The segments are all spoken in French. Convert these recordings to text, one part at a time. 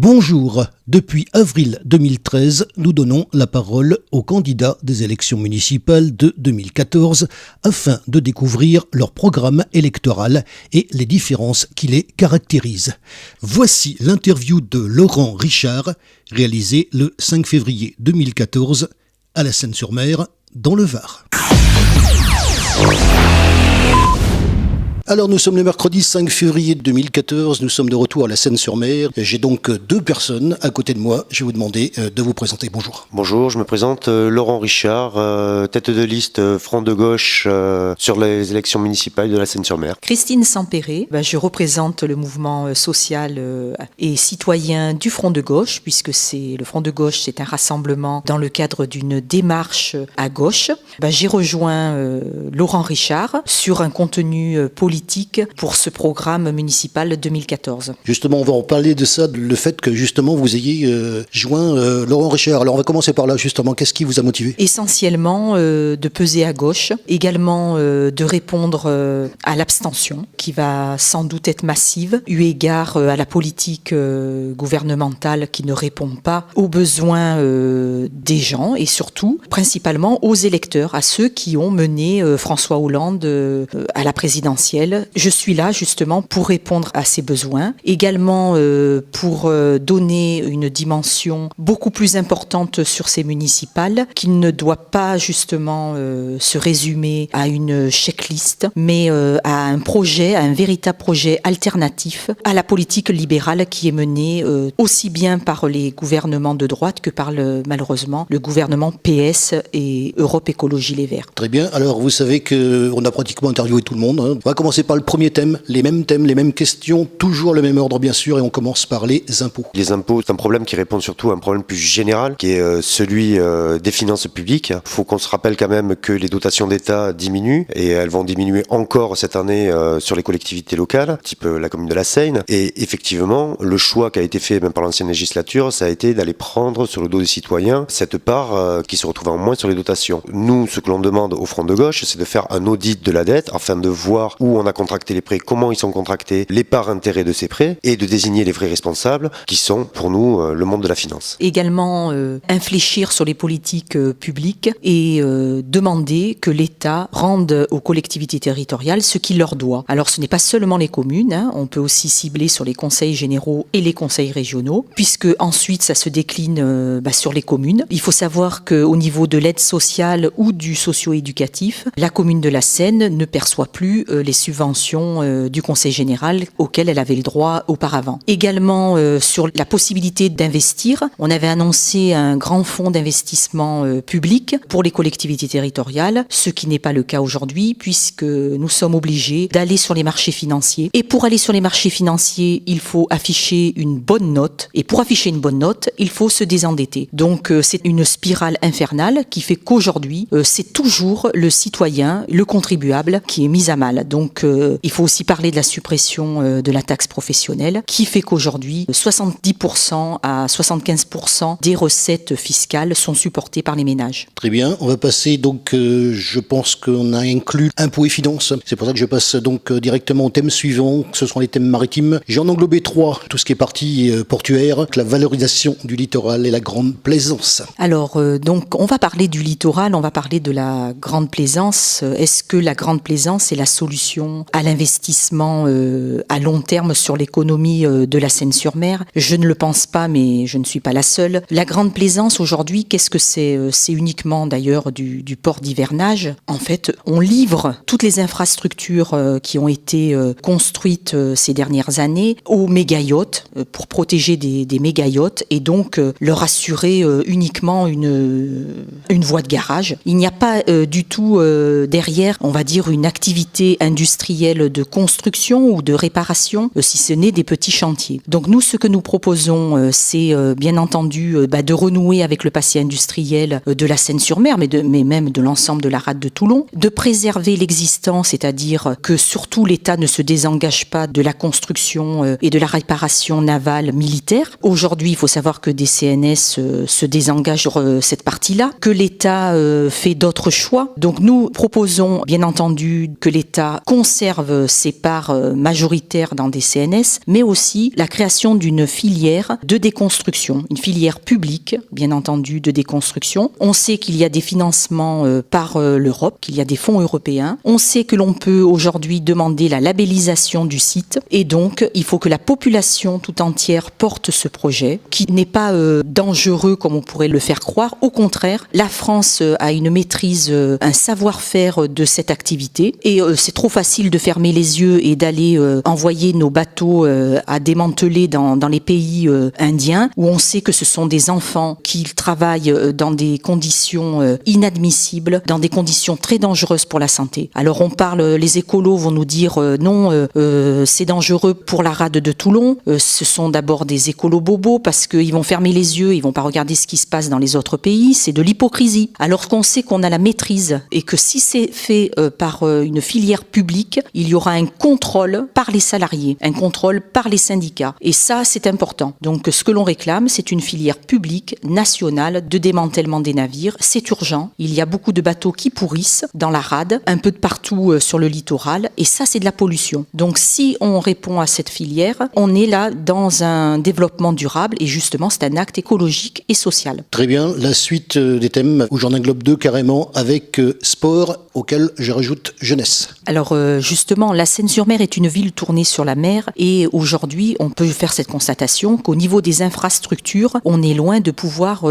Bonjour. Depuis avril 2013, nous donnons la parole aux candidats des élections municipales de 2014 afin de découvrir leur programme électoral et les différences qui les caractérisent. Voici l'interview de Laurent Richard, réalisée le 5 février 2014 à la Seine-sur-Mer, dans le Var. Alors nous sommes le mercredi 5 février 2014, nous sommes de retour à la Seine-sur-Mer. J'ai donc deux personnes à côté de moi. Je vais vous demander de vous présenter. Bonjour. Bonjour, je me présente Laurent Richard, tête de liste Front de gauche sur les élections municipales de la Seine-sur-Mer. Christine Sampéré, je représente le mouvement social et citoyen du Front de gauche, puisque le Front de gauche, c'est un rassemblement dans le cadre d'une démarche à gauche. J'ai rejoint Laurent Richard sur un contenu politique pour ce programme municipal 2014. Justement, on va en parler de ça, le fait que justement vous ayez joint Laurent Richard. Alors on va commencer par là justement, qu'est-ce qui vous a motivé ? Essentiellement de peser à gauche, également de répondre à l'abstention qui va sans doute être massive, eu égard à la politique gouvernementale qui ne répond pas aux besoins des gens et surtout, principalement aux électeurs, à ceux qui ont mené François Hollande à la présidentielle. Je suis là justement pour répondre à ces besoins, également pour donner une dimension beaucoup plus importante sur ces municipales, qui ne doit pas justement se résumer à une checklist, mais à un projet, à un véritable projet alternatif à la politique libérale qui est menée aussi bien par les gouvernements de droite que par malheureusement le gouvernement PS et Europe Écologie Les Verts. Très bien, alors vous savez qu'on a pratiquement interviewé tout le monde. On va commencer par le premier thème, les mêmes questions, toujours le même ordre bien sûr, et on commence par les impôts. Les impôts, c'est un problème qui répond surtout à un problème plus général, qui est celui des finances publiques. Il faut qu'on se rappelle quand même que les dotations d'État diminuent, et elles vont diminuer encore cette année sur les collectivités locales, type la commune de la Seine. Et effectivement, le choix qui a été fait même par l'ancienne législature, ça a été d'aller prendre sur le dos des citoyens cette part qui se retrouve en moins sur les dotations. Nous, ce que l'on demande au Front de gauche, c'est de faire un audit de la dette afin de voir où on a contracté les prêts, comment ils sont contractés, les parts intérêts de ces prêts et de désigner les vrais responsables qui sont pour nous le monde de la finance. Également infléchir sur les politiques publiques et demander que l'État rende aux collectivités territoriales ce qu'il leur doit. Alors ce n'est pas seulement les communes, on peut aussi cibler sur les conseils généraux et les conseils régionaux, puisque ensuite ça se décline sur les communes. Il faut savoir qu'au niveau de l'aide sociale ou du socio-éducatif, la commune de la Seine ne perçoit plus les subventions du Conseil général auxquelles elle avait le droit auparavant. Également sur la possibilité d'investir, on avait annoncé un grand fonds d'investissement public pour les collectivités territoriales, ce qui n'est pas le cas aujourd'hui puisque nous sommes obligés d'aller sur les marchés financiers. Et pour aller sur les marchés financiers, il faut afficher une bonne note. Et pour afficher une bonne note, il faut se désendetter. Donc c'est une spirale infernale qui fait qu'aujourd'hui, c'est toujours le citoyen, le contribuable qui est mis à mal. Donc il faut aussi parler de la suppression de la taxe professionnelle qui fait qu'aujourd'hui 70% à 75% des recettes fiscales sont supportées par les ménages. Très bien, on va passer donc, je pense qu'on a inclus impôts et finances. C'est pour ça que je passe donc directement au thème suivant, ce sont les thèmes maritimes. J'en englobé 3, tout ce qui est partie portuaire, la valorisation du littoral et la grande plaisance. Alors donc on va parler du littoral, on va parler de la grande plaisance. Est-ce que la grande plaisance est la solution à l'investissement à long terme sur l'économie de la Seine-sur-Mer? Je ne le pense pas, mais je ne suis pas la seule. La grande plaisance aujourd'hui, qu'est-ce que c'est? C'est uniquement d'ailleurs du port d'hivernage. En fait, on livre toutes les infrastructures qui ont été construites ces dernières années aux méga-yachts pour protéger des méga-yachts et donc leur assurer uniquement une voie de garage. Il n'y a pas du tout derrière, on va dire, une activité industrielle de construction ou de réparation, si ce n'est des petits chantiers. Donc nous, ce que nous proposons, c'est bien entendu de renouer avec le passé industriel de la Seine-sur-Mer, mais même de l'ensemble de la rade de Toulon, de préserver l'existant, c'est-à-dire que surtout l'État ne se désengage pas de la construction et de la réparation navale militaire. Aujourd'hui, il faut savoir que des CNS se désengagent sur cette partie-là, que l'État fait d'autres choix. Donc nous proposons bien entendu que l'État conserve ses parts majoritaires dans des CNS, mais aussi la création d'une filière de déconstruction, une filière publique, bien entendu, de déconstruction. On sait qu'il y a des financements par l'Europe, qu'il y a des fonds européens. On sait que l'on peut aujourd'hui demander la labellisation du site, et donc il faut que la population tout entière porte ce projet, qui n'est pas dangereux comme on pourrait le faire croire. Au contraire, la France a une maîtrise, un savoir-faire de cette activité, et c'est trop facile de fermer les yeux et d'aller envoyer nos bateaux à démanteler dans les pays indiens, où on sait que ce sont des enfants qui travaillent dans des conditions inadmissibles, dans des conditions très dangereuses pour la santé. Alors on parle, les écolos vont nous dire non, c'est dangereux pour la rade de Toulon. Ce sont d'abord des écolos bobos parce qu'ils vont fermer les yeux, ils vont pas regarder ce qui se passe dans les autres pays. C'est de l'hypocrisie. Alors qu'on sait qu'on a la maîtrise et que si c'est fait par une filière publique, il y aura un contrôle par les salariés, un contrôle par les syndicats. Et ça, c'est important. Donc ce que l'on réclame, c'est une filière publique, nationale, de démantèlement des navires. C'est urgent. Il y a beaucoup de bateaux qui pourrissent dans la rade, un peu de partout sur le littoral, et ça, c'est de la pollution. Donc si on répond à cette filière, on est là dans un développement durable, et justement, c'est un acte écologique et social. Très bien, la suite des thèmes, où j'en englobe deux carrément, avec sport, auquel je rajoute jeunesse. Alors justement, la Seine-sur-Mer est une ville tournée sur la mer, et aujourd'hui, on peut faire cette constatation qu'au niveau des infrastructures, on est loin de pouvoir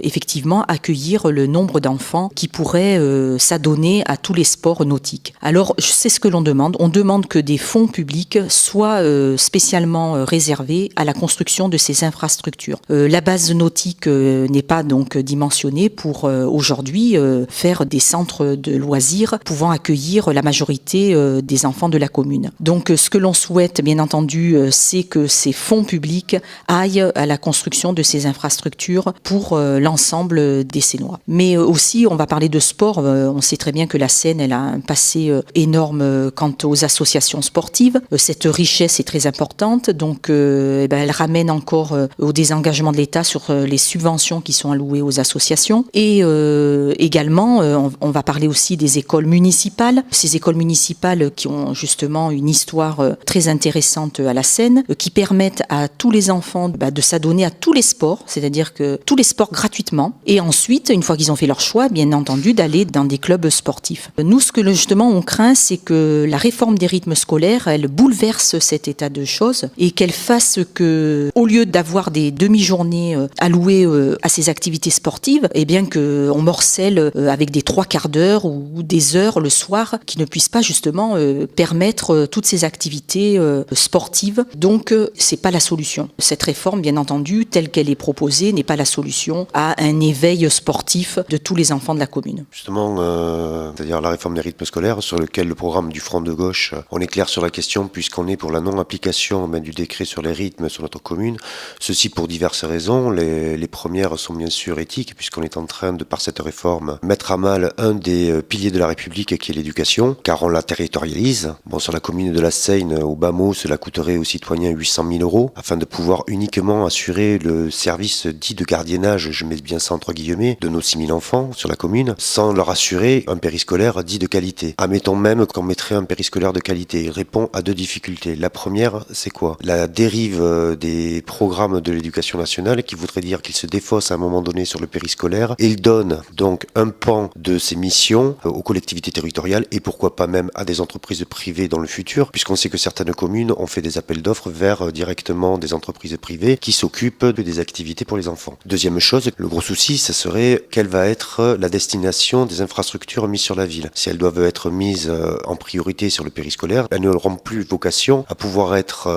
effectivement accueillir le nombre d'enfants qui pourraient s'adonner à tous les sports nautiques. Alors, c'est ce que l'on demande. On demande que des fonds publics soient spécialement réservés à la construction de ces infrastructures. La base nautique n'est pas donc dimensionnée pour aujourd'hui faire des centres de loisirs pouvant accueillir la majorité des enfants de la commune. Donc, ce que l'on souhaite, bien entendu, c'est que ces fonds publics aillent à la construction de ces infrastructures pour l'ensemble des Sénois. Mais aussi, on va parler de sport. On sait très bien que la Seine, elle a un passé énorme quant aux associations sportives. Cette richesse est très importante, donc elle ramène encore au désengagement de l'État sur les subventions qui sont allouées aux associations. Et également, on va parler aussi des écoles municipales. Ces écoles municipales qui ont justement une histoire très intéressante à la Seine, qui permettent à tous les enfants de s'adonner à tous les sports, c'est-à-dire que tous les sports gratuitement, et ensuite, une fois qu'ils ont fait leur choix, bien entendu, d'aller dans des clubs sportifs. Nous, ce que justement on craint, c'est que la réforme des rythmes scolaires, elle bouleverse cet état de choses et qu'elle fasse que, au lieu d'avoir des demi-journées allouées à ces activités sportives, eh bien qu'on morcelle avec des 3/4 d'heure ou des heures le soir qui ne puissent pas justement permettre toutes ces activités sportives. Donc, c'est pas la solution. Cette réforme, bien entendu, telle qu'elle est proposée, n'est pas la solution à un éveil sportif de tous les enfants de la commune. Justement, c'est-à-dire la réforme des rythmes scolaires, sur lequel le programme du Front de Gauche, on est clair sur la question, puisqu'on est pour la non-application du décret sur les rythmes sur notre commune. Ceci pour diverses raisons. Les premières sont bien sûr éthiques, puisqu'on est en train de, par cette réforme, mettre à mal un des piliers de la République, qui est l'éducation, car on la territorialise. Bon, sur la commune de la Seine, au bas mot, cela coûterait aux citoyens 800 000 € afin de pouvoir uniquement assurer le service dit de gardiennage, je mets bien ça entre guillemets, de nos 6 000 enfants sur la commune, sans leur assurer un périscolaire dit de qualité. Admettons même qu'on mettrait un périscolaire de qualité. Il répond à deux difficultés. La première, c'est quoi? La dérive des programmes de l'éducation nationale, qui voudrait dire qu'ils se défaussent à un moment donné sur le périscolaire, et ils donnent donc un pan de ces missions aux collectivités territoriales, et pourquoi pas même à des entreprises privées dans le futur, puisqu'on sait que certaines communes ont fait des appels d'offres vers directement des entreprises privées qui s'occupent des activités pour les enfants. Deuxième chose, le gros souci, ce serait quelle va être la destination des infrastructures mises sur la ville. Si elles doivent être mises en priorité sur le périscolaire, elles n'auront plus vocation à pouvoir être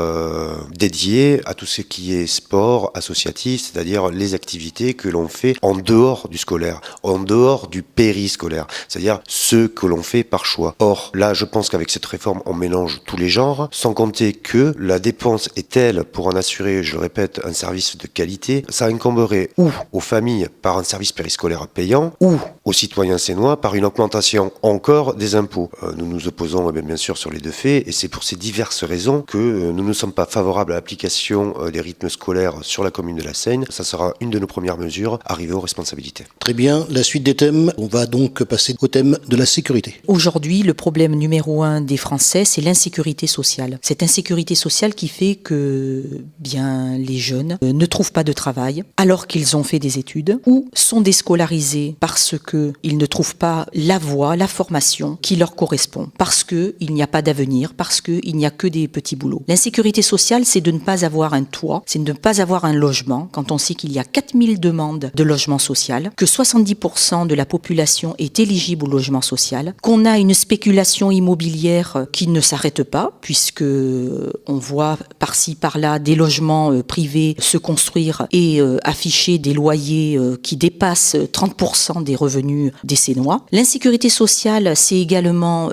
dédiées à tout ce qui est sport associatif, c'est-à-dire les activités que l'on fait en dehors du scolaire, en dehors du périscolaire, c'est-à-dire ce que l'on fait par choix. Or, là, je pense qu'avec cette réforme, on mélange tous les genres, sans compter que la dépense est telle pour en assurer, je le répète, un service de qualité, ça incomberait ou aux familles par un service périscolaire payant, ou aux aux citoyens sénois par une augmentation encore des impôts. Nous nous opposons bien sûr sur les deux faits et c'est pour ces diverses raisons que nous ne sommes pas favorables à l'application des rythmes scolaires sur la commune de la Seyne. Ça sera une de nos premières mesures, arriver aux responsabilités. Très bien, la suite des thèmes, on va donc passer au thème de la sécurité. Aujourd'hui, le problème numéro 1 des Français, c'est l'insécurité sociale. Cette insécurité sociale qui fait que les jeunes ne trouvent pas de travail alors qu'ils ont fait des études ou sont déscolarisés parce qu'ils ne trouvent pas la voie, la formation qui leur correspond, parce qu'il n'y a pas d'avenir, parce qu'il n'y a que des petits boulots. L'insécurité sociale, c'est de ne pas avoir un toit, c'est de ne pas avoir un logement, quand on sait qu'il y a 4000 demandes de logement social, que 70% de la population est éligible au logement social, qu'on a une spéculation immobilière qui ne s'arrête pas, puisque on voit par-ci par-là des logements privés se construire et afficher des loyers qui dépassent 30% des revenus des Sénois. L'insécurité sociale, c'est également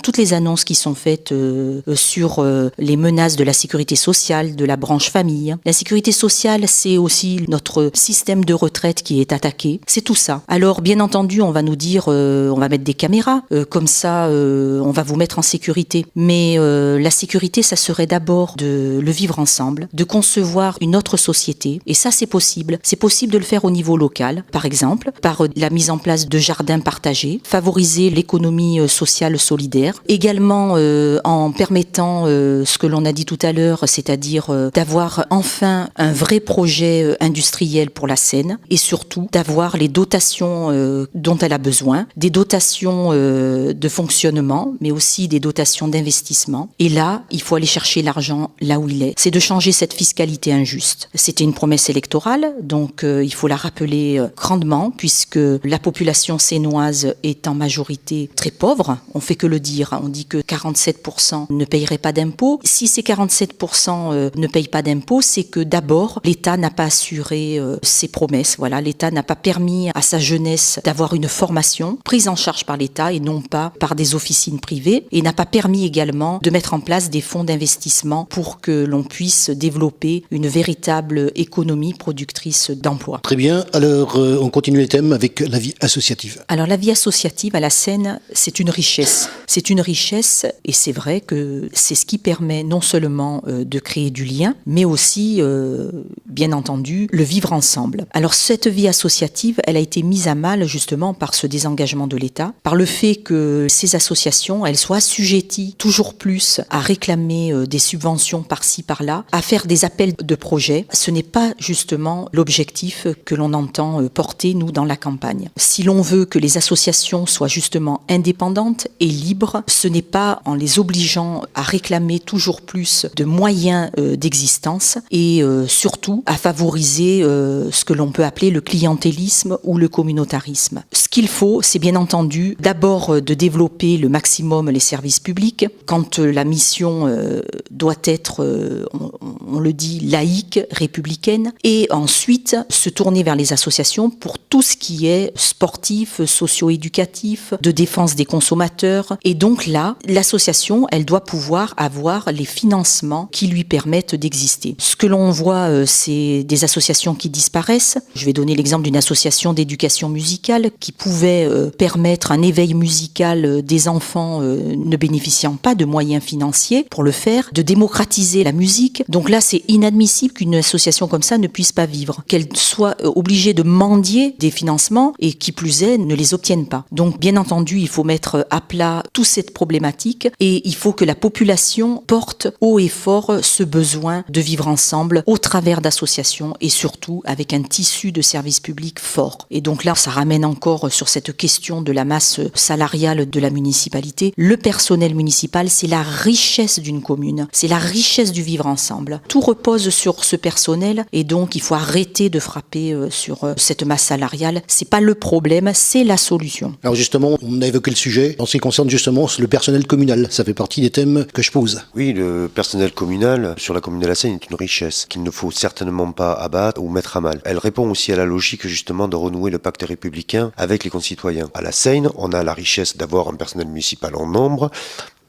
toutes les annonces qui sont faites sur les menaces de la sécurité sociale, de la branche famille. L'insécurité sociale, c'est aussi notre système de retraite qui est attaqué. C'est tout ça. Alors, bien entendu, on va nous dire, on va mettre des caméras, comme ça, on va vous mettre en sécurité. Mais la sécurité, ça serait d'abord de le vivre ensemble, de concevoir une autre société. Et ça, c'est possible. C'est possible de le faire au niveau local, par exemple, par la mise en place de jardins partagés, favoriser l'économie sociale solidaire. Également, en permettant ce que l'on a dit tout à l'heure, c'est-à-dire d'avoir enfin un vrai projet industriel pour la Seyne et surtout d'avoir les dotations dont elle a besoin, des dotations de fonctionnement, mais aussi des dotations d'investissement. Et là, il faut aller chercher l'argent là où il est. C'est de changer cette fiscalité injuste. C'était une promesse électorale, donc il faut la rappeler grandement, puisque la population sénoise est en majorité très pauvre. On fait que le dire. On dit que 47% ne paieraient pas d'impôts. Si ces 47% ne payent pas d'impôts, c'est que d'abord, l'État n'a pas assuré ses promesses. Voilà, l'État n'a pas permis à sa jeunesse d'avoir une formation prise en charge par l'État et non pas par des officines privées, et n'a pas permis également de mettre en place des fonds d'investissement pour que l'on puisse développer une véritable économie productrice d'emplois. Très bien, alors on continue les thèmes avec la vie associative. Alors la vie associative à la Seyne, c'est une richesse. C'est une richesse et c'est vrai que c'est ce qui permet non seulement de créer du lien, mais aussi, bien entendu, le vivre ensemble. Alors cette vie associative, elle a été mise à mal justement par ce désengagement de l'État, par le fait que ces associations, elles soient assujetties toujours plus à réclamer des subventions par-ci, par-là, à faire des appels de projets. Ce n'est pas justement l'objectif que l'on entend porter, nous, dans la campagne. Si l'on veut que les associations soient justement indépendantes et libres, ce n'est pas en les obligeant à réclamer toujours plus de moyens d'existence et surtout à favoriser ce que l'on peut appeler le clientélisme ou le communautarisme. Ce qu'il faut, c'est bien entendu d'abord de développer le maximum les services publics quand la mission doit être, on le dit, laïque, républicaine, et ensuite se tourner vers les associations pour tout ce qui est sportif, socio-éducatif, de défense des consommateurs. Et donc là, l'association, elle doit pouvoir avoir les financements qui lui permettent d'exister. Ce que l'on voit, c'est des associations qui disparaissent. Je vais donner l'exemple d'une association d'éducation musicale qui pouvait permettre un éveil musical des enfants ne bénéficiant pas de moyens financiers pour le faire, de démocratiser la musique. Donc là, c'est inadmissible qu'une association comme ça ne puisse pas vivre, qu'elle soit obligée de mendier des financements et qui plus est, ne les obtienne pas. Donc bien entendu, il faut mettre à plat toute cette problématique et il faut que la population porte haut et fort ce besoin de vivre ensemble au travers d'associations et surtout avec un tissu de services publics fort. Et donc là, ça ramène encore sur cette question de la masse salariale de la municipalité. Le personnel municipal, c'est la richesse d'une commune, c'est la richesse du vivre ensemble. Tout repose sur ce personnel et donc il faut arrêter de frapper sur cette masse salariale. C'est pas le problème, c'est la solution. Alors justement, on a évoqué le sujet en ce qui concerne justement le personnel communal. Ça fait partie des thèmes que je pose. Oui, le personnel communal sur la commune de la Seyne est une richesse qu'il ne faut certainement pas abattre ou mettre à mal. Elle répond aussi à la logique justement de renouer le pacte républicain avec les concitoyens. À la Seyne, on a la richesse d'avoir un personnel municipal en nombre,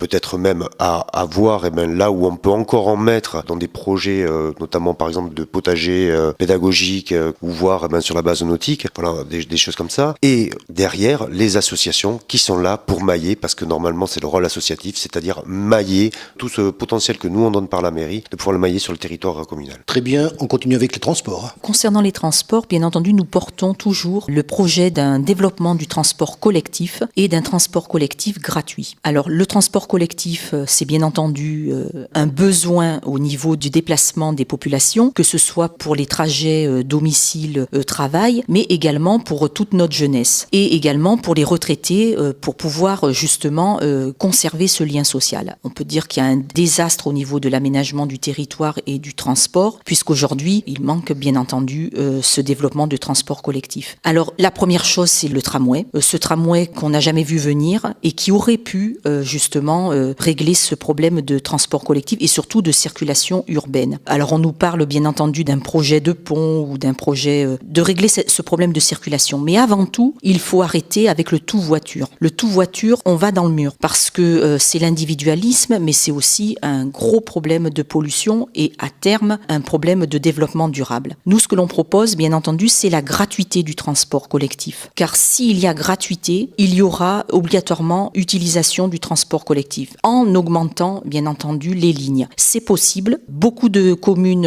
peut-être même à voir là où on peut encore en mettre dans des projets, notamment par exemple de potager pédagogique ou voir sur la base nautique, voilà, des choses comme ça. Et derrière, les associations qui sont là pour mailler, parce que normalement c'est le rôle associatif, c'est-à-dire mailler tout ce potentiel que nous on donne par la mairie, de pouvoir le mailler sur le territoire communal. Très bien, on continue avec les transports. Concernant les transports, bien entendu, nous portons toujours le projet d'un développement du transport collectif et d'un transport collectif gratuit. Alors, le transport collectif, c'est bien entendu un besoin au niveau du déplacement des populations, que ce soit pour les trajets domicile-travail, mais également pour toute notre jeunesse et également pour les retraités pour pouvoir justement conserver ce lien social. On peut dire qu'il y a un désastre au niveau de l'aménagement du territoire et du transport, puisqu'aujourd'hui, il manque bien entendu ce développement de transport collectif. Alors, la première chose, c'est le tramway. Ce tramway qu'on n'a jamais vu venir et qui aurait pu justement régler ce problème de transport collectif et surtout de circulation urbaine. Alors, on nous parle bien entendu d'un projet de pont ou d'un projet de régler ce problème de circulation. Mais avant tout, il faut arrêter avec le tout voiture. Le tout voiture, on va dans le mur parce que c'est l'individualisme, mais c'est aussi un gros problème de pollution et à terme, un problème de développement durable. Nous, ce que l'on propose, bien entendu, c'est la gratuité du transport collectif. Car s'il y a gratuité, il y aura obligatoirement utilisation du transport collectif en augmentant, bien entendu, les lignes. C'est possible. Beaucoup de communes,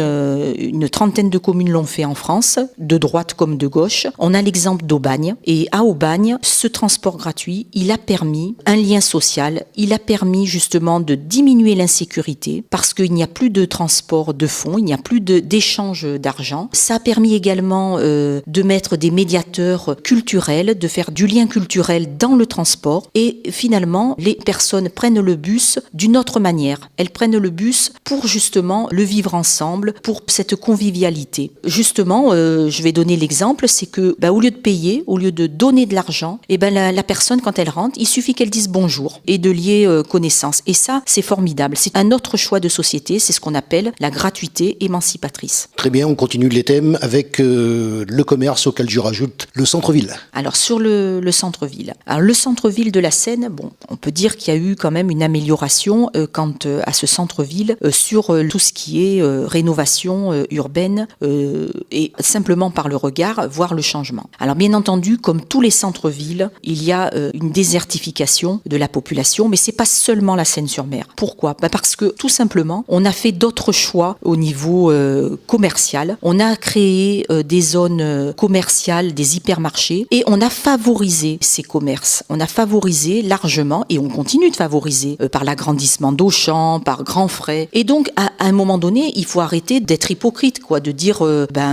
une trentaine de communes l'ont fait en France, de droite comme de gauche. On a l'exemple d'Aubagne. Et à Aubagne, ce transport gratuit, il a permis un lien social. Il a permis justement de diminuer l'insécurité parce qu'il n'y a plus de transport de fonds, il n'y a plus d'échange d'argent. Ça a permis également de mettre des médiateurs culturels, de faire du lien culturel dans le transport. Et finalement, les personnes prennent le bus d'une autre manière. Elles prennent le bus pour justement le vivre ensemble, pour cette convivialité. Justement, je vais donner l'exemple, c'est que au lieu de payer, au lieu de donner de l'argent, la personne, quand elle rentre, il suffit qu'elle dise bonjour et de lier connaissance. Et ça, c'est formidable. C'est un autre choix de société, c'est ce qu'on appelle la gratuité émancipatrice. Très bien, on continue les thèmes avec le commerce auquel je rajoute le centre-ville. Alors sur le centre-ville. Alors le centre-ville de la Seine, on peut dire qu'il y a eu quand même une amélioration quant à ce centre-ville sur tout ce qui est rénovation urbaine et simplement par le regard, voir le changement. Alors bien entendu, comme tous les centres-villes, il y a une désertification de la population, mais c'est pas seulement la Seine-sur-Mer. Pourquoi ? Parce que tout simplement, on a fait d'autres choix au niveau commercial. On a créé des zones commerciales, des hypermarchés, et on a favorisé ces commerces. On a favorisé largement, et on continue de favoriser par l'agrandissement d'Auchan, par grands frais. Et donc, à un moment donné, il faut arrêter d'être hypocrite, de dire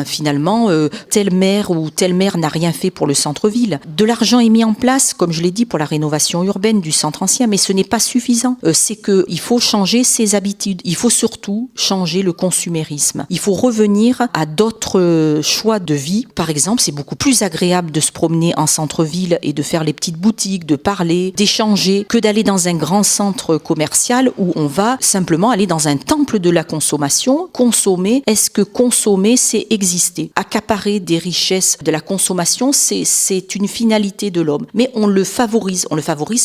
finalement, tel maire ou telle maire n'a rien fait pour le centre-ville. De l'argent est mis en place, comme je l'ai dit, pour la rénovation urbaine du centre ancien, mais ce n'est pas suffisant. C'est qu'il faut changer ses habitudes. Il faut surtout changer le consumérisme. Il faut revenir à d'autres choix de vie. Par exemple, c'est beaucoup plus agréable de se promener en centre-ville et de faire les petites boutiques, de parler, d'échanger, que d'aller dans un grand centre commercial où on va simplement aller dans un temple de la consommation. Consommer, est-ce que consommer, c'est exister? Accaparer des richesses de la consommation, c'est une finalité de l'homme. Mais on le favorise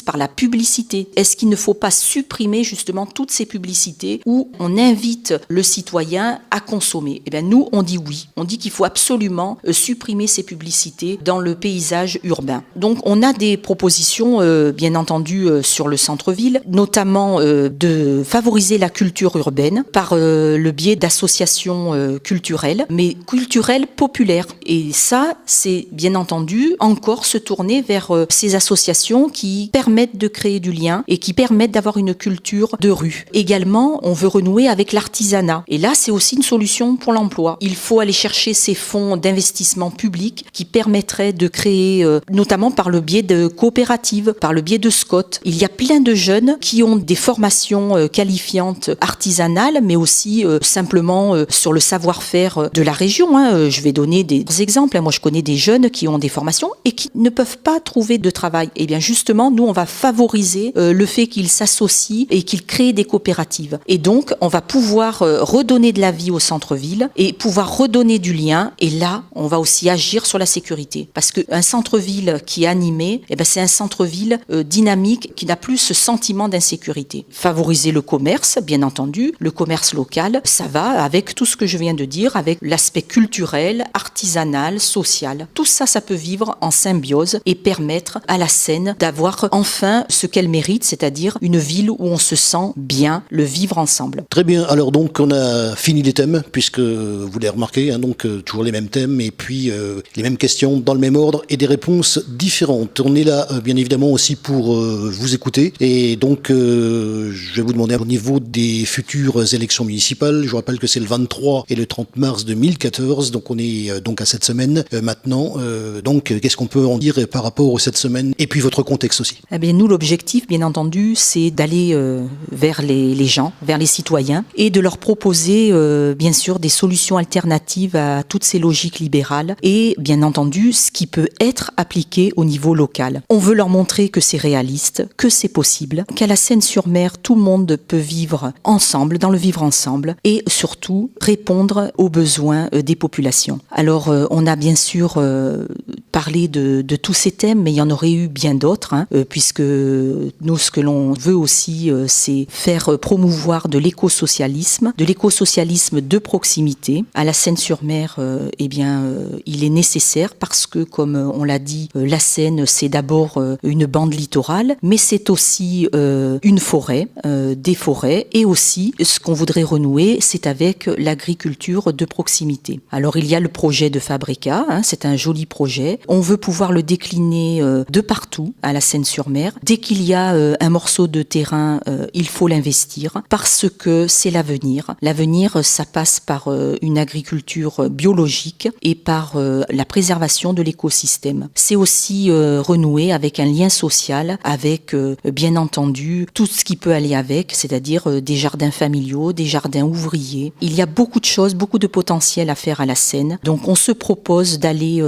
par la publicité. Est-ce qu'il ne faut pas supprimer justement toutes ces publicités où on invite le citoyen à consommer? Nous, on dit oui. On dit qu'il faut absolument supprimer ces publicités dans le paysage urbain. Donc, on a des propositions, bien entendu, sur le centre-ville, notamment de favoriser la culture urbaine par le biais d'associations culturelles, mais culturelles populaires. Et ça, c'est bien entendu encore se tourner vers ces associations qui permettent de créer du lien et qui permettent d'avoir une culture de rue. Également, on veut renouer avec l'artisanat. Et là, c'est aussi une solution pour l'emploi. Il faut aller chercher ces fonds d'investissement public qui permettraient de créer, notamment par le biais de coopératives, par le biais de SCOT. Il y a plein de jeunes qui ont des formations qualifiantes artisanales, mais aussi simplement sur le savoir-faire de la région. Je vais donner des exemples. Moi, je connais des jeunes qui ont des formations et qui ne peuvent pas trouver de travail. Et bien justement, nous, on va favoriser le fait qu'ils s'associent et qu'ils créent des coopératives. Et donc, on va pouvoir redonner de la vie au centre-ville et pouvoir redonner du lien. Et là, on va aussi agir sur la sécurité. Parce qu'un centre-ville qui est animé, c'est un centre-ville dynamique qui n'a plus ce sentiment sentiment d'insécurité. Favoriser le commerce, bien entendu, le commerce local, ça va avec tout ce que je viens de dire, avec l'aspect culturel, artisanal, social. Tout ça, ça peut vivre en symbiose et permettre à la Seine d'avoir enfin ce qu'elle mérite, c'est-à-dire une ville où on se sent bien, le vivre ensemble. Très bien, alors donc on a fini les thèmes, puisque vous l'avez remarqué, donc toujours les mêmes thèmes, et puis les mêmes questions dans le même ordre, et des réponses différentes. On est là, bien évidemment, aussi pour vous écouter, et donc je vais vous demander au niveau des futures élections municipales, je vous rappelle que c'est le 23 et le 30 mars 2014, donc on est donc à cette semaine maintenant, donc qu'est-ce qu'on peut en dire par rapport à cette semaine, et puis votre contexte aussi? Eh bien, nous, l'objectif, bien entendu, c'est d'aller vers les gens, vers les citoyens, et de leur proposer, bien sûr, des solutions alternatives à toutes ces logiques libérales, et bien entendu, ce qui peut être appliqué au niveau local. On veut leur montrer que c'est réaliste, que c'est possible, qu'à la Seine-sur-Mer, tout le monde peut vivre ensemble, dans le vivre ensemble, et surtout répondre aux besoins des populations. Alors, on a bien sûr parlé de tous ces thèmes, mais il y en aurait eu bien d'autres, puisque nous, ce que l'on veut aussi, c'est faire promouvoir de l'écosocialisme de proximité. À la Seine-sur-Mer, il est nécessaire parce que, comme on l'a dit, la Seine, c'est d'abord une bande littorale, mais c'est aussi une forêt, des forêts, et aussi, ce qu'on voudrait renouer, c'est avec l'agriculture de proximité. Alors, il y a le projet de Fabrica, c'est un joli projet. On veut pouvoir le décliner de partout à la Seine-sur-Mer. Dès qu'il y a un morceau de terrain, il faut l'investir parce que c'est l'avenir. L'avenir, ça passe par une agriculture biologique et par la préservation de l'écosystème. C'est aussi renouer avec un lien social, avec bien entendu tout ce qui peut aller avec, c'est-à-dire des jardins familiaux, des jardins ouvriers. Il y a beaucoup de choses, beaucoup de potentiel à faire à la Seine. Donc on se propose d'aller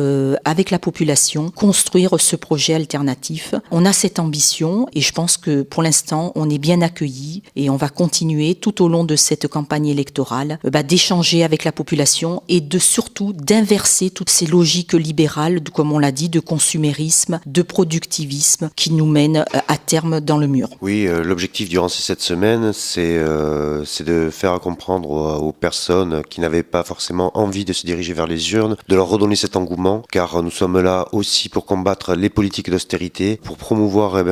avec la population construire ce projet alternatif. On a cette ambition et je pense que pour l'instant on est bien accueillis et on va continuer tout au long de cette campagne électorale d'échanger avec la population et surtout d'inverser toutes ces logiques libérales, comme on l'a dit, de consumérisme, de productivisme qui nous mènent à terme dans le mur. Oui, l'objectif durant ces 7 semaines, c'est de faire comprendre aux personnes qui n'avaient pas forcément envie de se diriger vers les urnes, de leur redonner cet engouement, car nous sommes là aussi pour combattre les politiques d'austérité, pour promouvoir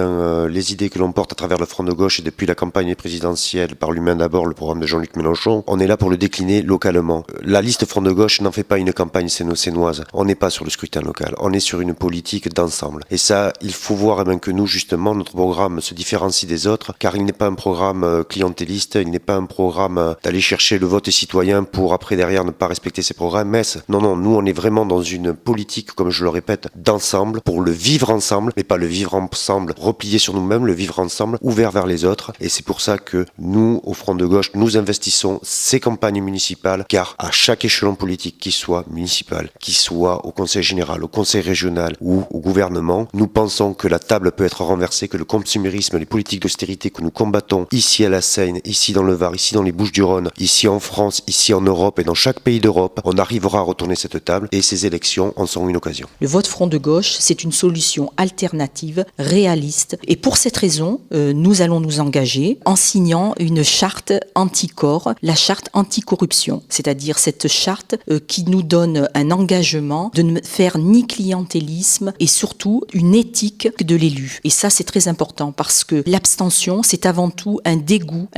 les idées que l'on porte à travers le Front de gauche et depuis la campagne présidentielle par l'Humain d'abord, le programme de Jean-Luc Mélenchon. On est là pour le décliner localement. La liste Front de gauche n'en fait pas une campagne sénoise. On n'est pas sur le scrutin local. On est sur une politique d'ensemble. Et ça, il faut voir que nous, justement, notre programme se différencie des autres, car il n'est pas un programme clientéliste, il n'est pas un programme d'aller chercher le vote citoyen pour après derrière ne pas respecter ses programmes. Non, nous on est vraiment dans une politique, comme je le répète, d'ensemble, pour le vivre ensemble, mais pas le vivre ensemble replié sur nous-mêmes, le vivre ensemble ouvert vers les autres. Et c'est pour ça que nous, au Front de gauche, nous investissons ces campagnes municipales, car à chaque échelon politique, qu'il soit municipal, qu'il soit au conseil général, au conseil régional ou au gouvernement, nous pensons que la table peut être renversée, que le consumérisme, les politiques d'austérité que nous combattons ici à la Seine, ici dans le Var, ici dans les Bouches-du-Rhône, ici en France, ici en Europe et dans chaque pays d'Europe, on arrivera à retourner cette table et ces élections en sont une occasion. Le vote Front de gauche, c'est une solution alternative, réaliste. Et pour cette raison, nous allons nous engager en signant une charte anti-corps, la charte anti-corruption. C'est-à-dire cette charte qui nous donne un engagement de ne faire ni clientélisme et surtout une éthique de l'élu. Et ça, c'est très important parce que l'abstention, c'est avant tout un dégoût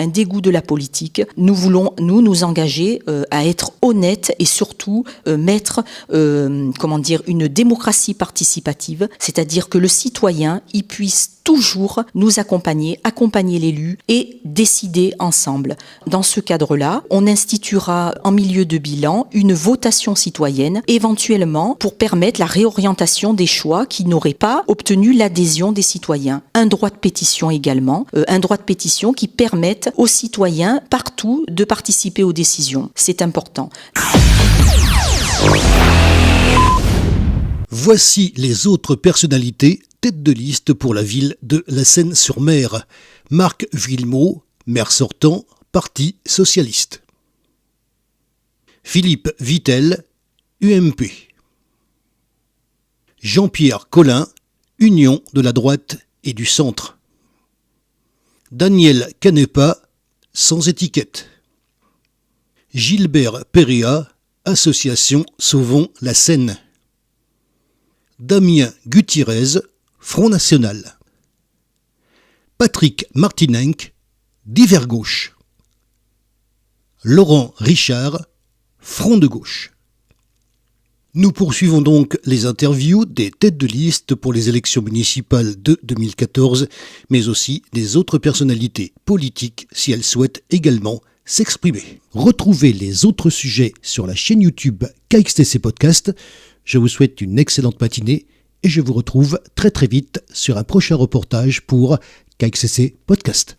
de la politique. Nous voulons, nous engager à être honnêtes et surtout mettre, une démocratie participative, c'est-à-dire que le citoyen, il puisse toujours nous accompagner l'élu et décider ensemble. Dans ce cadre-là, on instituera en milieu de bilan une votation citoyenne, éventuellement pour permettre la réorientation des choix qui n'auraient pas obtenu l'adhésion des citoyens. Un droit de pétition également, un droit de pétition qui permette aux citoyens partout de participer aux décisions. C'est important. Voici les autres personnalités tête de liste pour la ville de la Seine-sur-Mer. Marc Villemot, maire sortant, Parti socialiste. Philippe Vittel, UMP. Jean-Pierre Collin, Union de la droite et du centre. Daniel Canepa, sans étiquette. Gilbert Péréa, association Sauvons la Seine. Damien Gutierrez, Front National. Patrick Martinenc, Divers Gauche. Laurent Richard, Front de Gauche. Nous poursuivons donc les interviews des têtes de liste pour les élections municipales de 2014, mais aussi des autres personnalités politiques si elles souhaitent également s'exprimer. Retrouvez les autres sujets sur la chaîne YouTube KXTC Podcast. Je vous souhaite une excellente matinée et je vous retrouve très vite sur un prochain reportage pour KXTC Podcast.